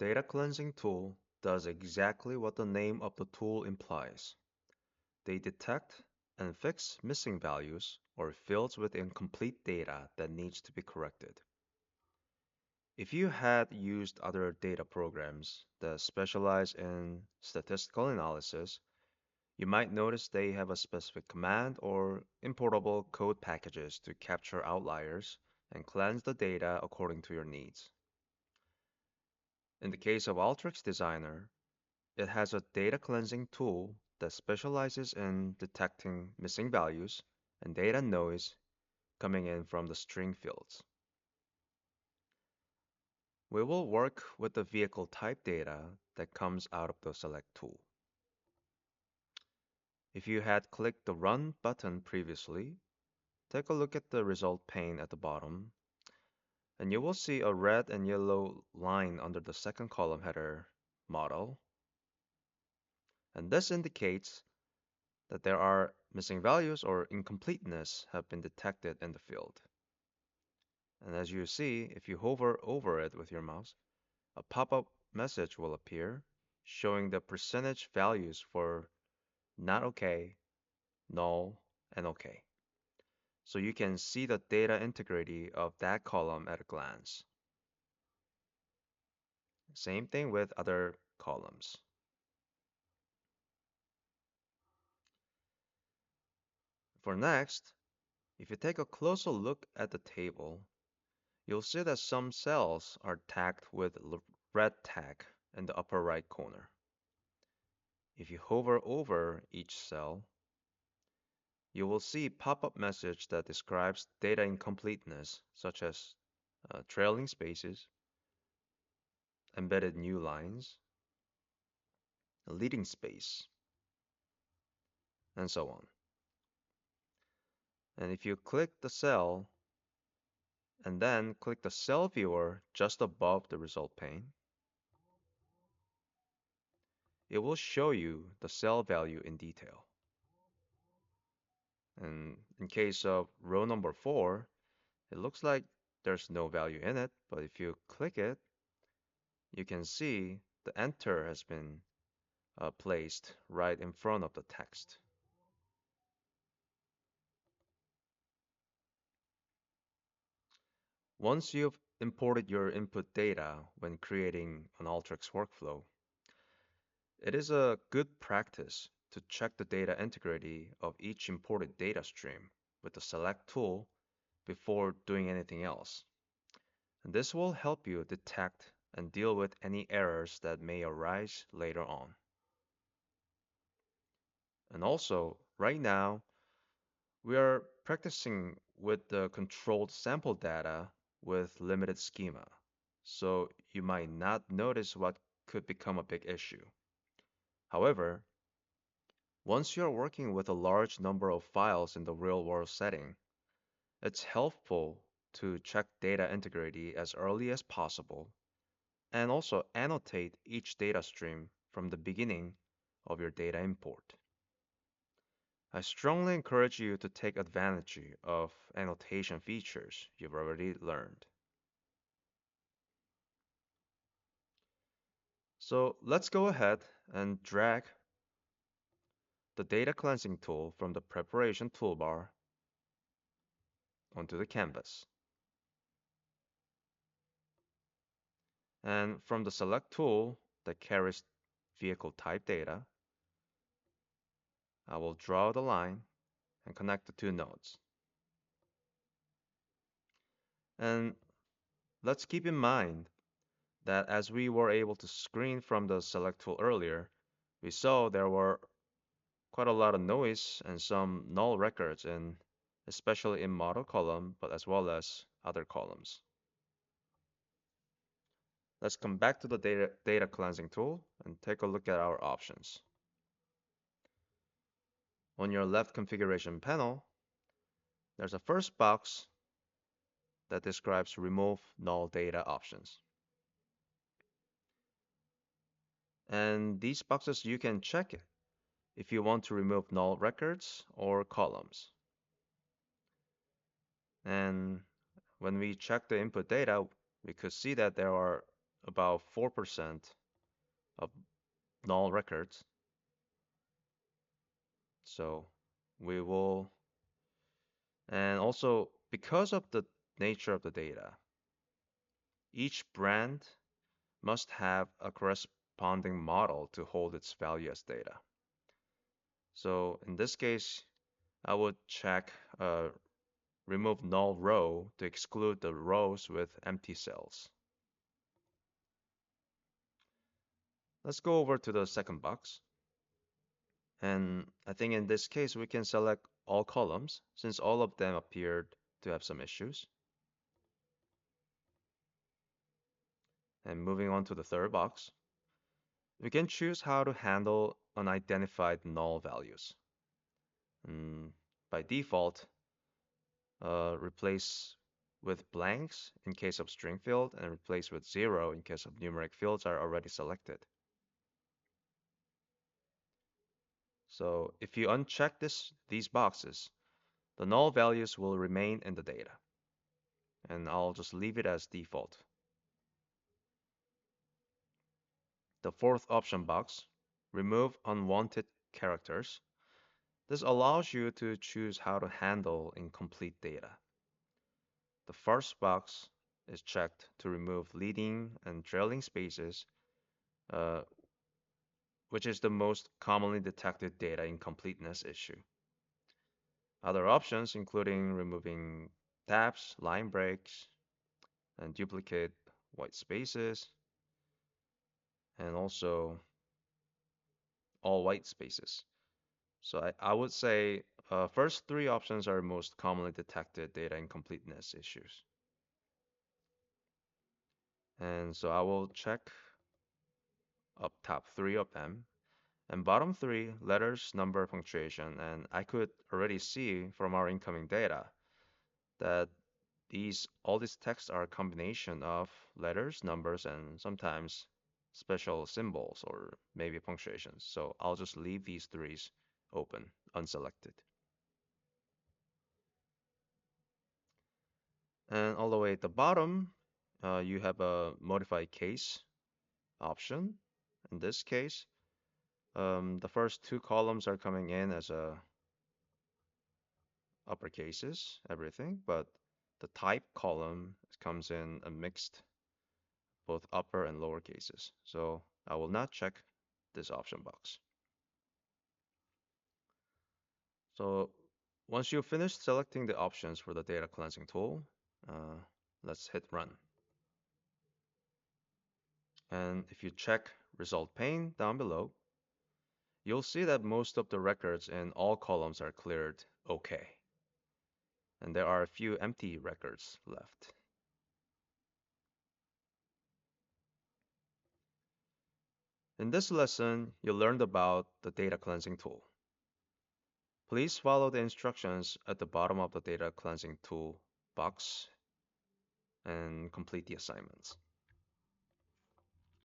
Data cleansing tool does exactly what the name of the tool implies. They detect and fix missing values or fields with incomplete data that needs to be corrected. If you had used other data programs that specialize in statistical analysis, you might notice they have a specific command or importable code packages to capture outliers and cleanse the data according to your needs. In the case of Alteryx Designer, it has a data cleansing tool that specializes in detecting missing values and data noise coming in from the string fields. We will work with the vehicle type data that comes out of the select tool. If you had clicked the Run button previously, take a look at the result pane at the bottom, and you will see a red and yellow line under the second column header model. And this indicates that there are missing values or incompleteness have been detected in the field. And as you see, if you hover over it with your mouse, a pop-up message will appear showing the percentage values for not okay, null, and okay. So you can see the data integrity of that column at a glance. Same thing with other columns. For next, if you take a closer look at the table, you'll see that some cells are tagged with red tag in the upper right corner. If you hover over each cell, you will see pop-up message that describes data incompleteness, such as trailing spaces, embedded new lines, a leading space, and so on. And if you click the cell and then click the cell viewer just above the result pane, it will show you the cell value in detail. And in case of row number 4, it looks like there's no value in it, but if you click it, you can see the enter has been placed right in front of the text. Once you've imported your input data when creating an Alteryx workflow, it is a good practice to check the data integrity of each imported data stream with the select tool before doing anything else. And this will help you detect and deal with any errors that may arise later on. And also, right now, we are practicing with the controlled sample data with limited schema, so you might not notice what could become a big issue. However, once you're working with a large number of files in the real-world setting, it's helpful to check data integrity as early as possible and also annotate each data stream from the beginning of your data import. I strongly encourage you to take advantage of annotation features you've already learned. So let's go ahead and drag the data cleansing tool from the preparation toolbar onto the canvas. And from the select tool that carries vehicle type data, I will draw the line and connect the two nodes. And let's keep in mind that as we were able to screen from the select tool earlier, we saw there were quite a lot of noise and some null records especially in model column, but as well as other columns. Let's come back to the data cleansing tool and take a look at our options. On your left configuration panel, there's a first box that describes remove null data options. And these boxes you can check it if you want to remove null records or columns. And when we check the input data, we could see that there are about 4% of null records. So we will, and also because of the nature of the data, each brand must have a corresponding model to hold its value as data. So in this case, I would check remove null row to exclude the rows with empty cells. Let's go over to the second box. And I think in this case, we can select all columns since all of them appeared to have some issues. And moving on to the third box, we can choose how to handle unidentified null values. And by default, replace with blanks in case of string field and replace with 0 in case of numeric fields are already selected. So if you uncheck these boxes, the null values will remain in the data. And I'll just leave it as default. The fourth option box, remove unwanted characters. This allows you to choose how to handle incomplete data. The first box is checked to remove leading and trailing spaces, uh, which is the most commonly detected data incompleteness issue. Other options including removing tabs, line breaks, and duplicate white spaces, and also all white spaces. So I would say first three options are most commonly detected data incompleteness issues. And so I will check up top three of them. And bottom three, letters, number, punctuation. And I could already see from our incoming data that all these texts are a combination of letters, numbers, and sometimes special symbols or maybe punctuations. So I'll just leave these threes open, unselected. And all the way at the bottom, you have a modify case option. In this case, the first two columns are coming in as uppercases, everything, but the type column comes in a mixed, both upper and lower cases. So I will not check this option box. So once you've finished selecting the options for the data cleansing tool, let's hit run. And if you check result pane down below, you'll see that most of the records in all columns are cleared okay. And there are a few empty records left. In this lesson, you learned about the data cleansing tool. Please follow the instructions at the bottom of the data cleansing tool box and complete the assignments.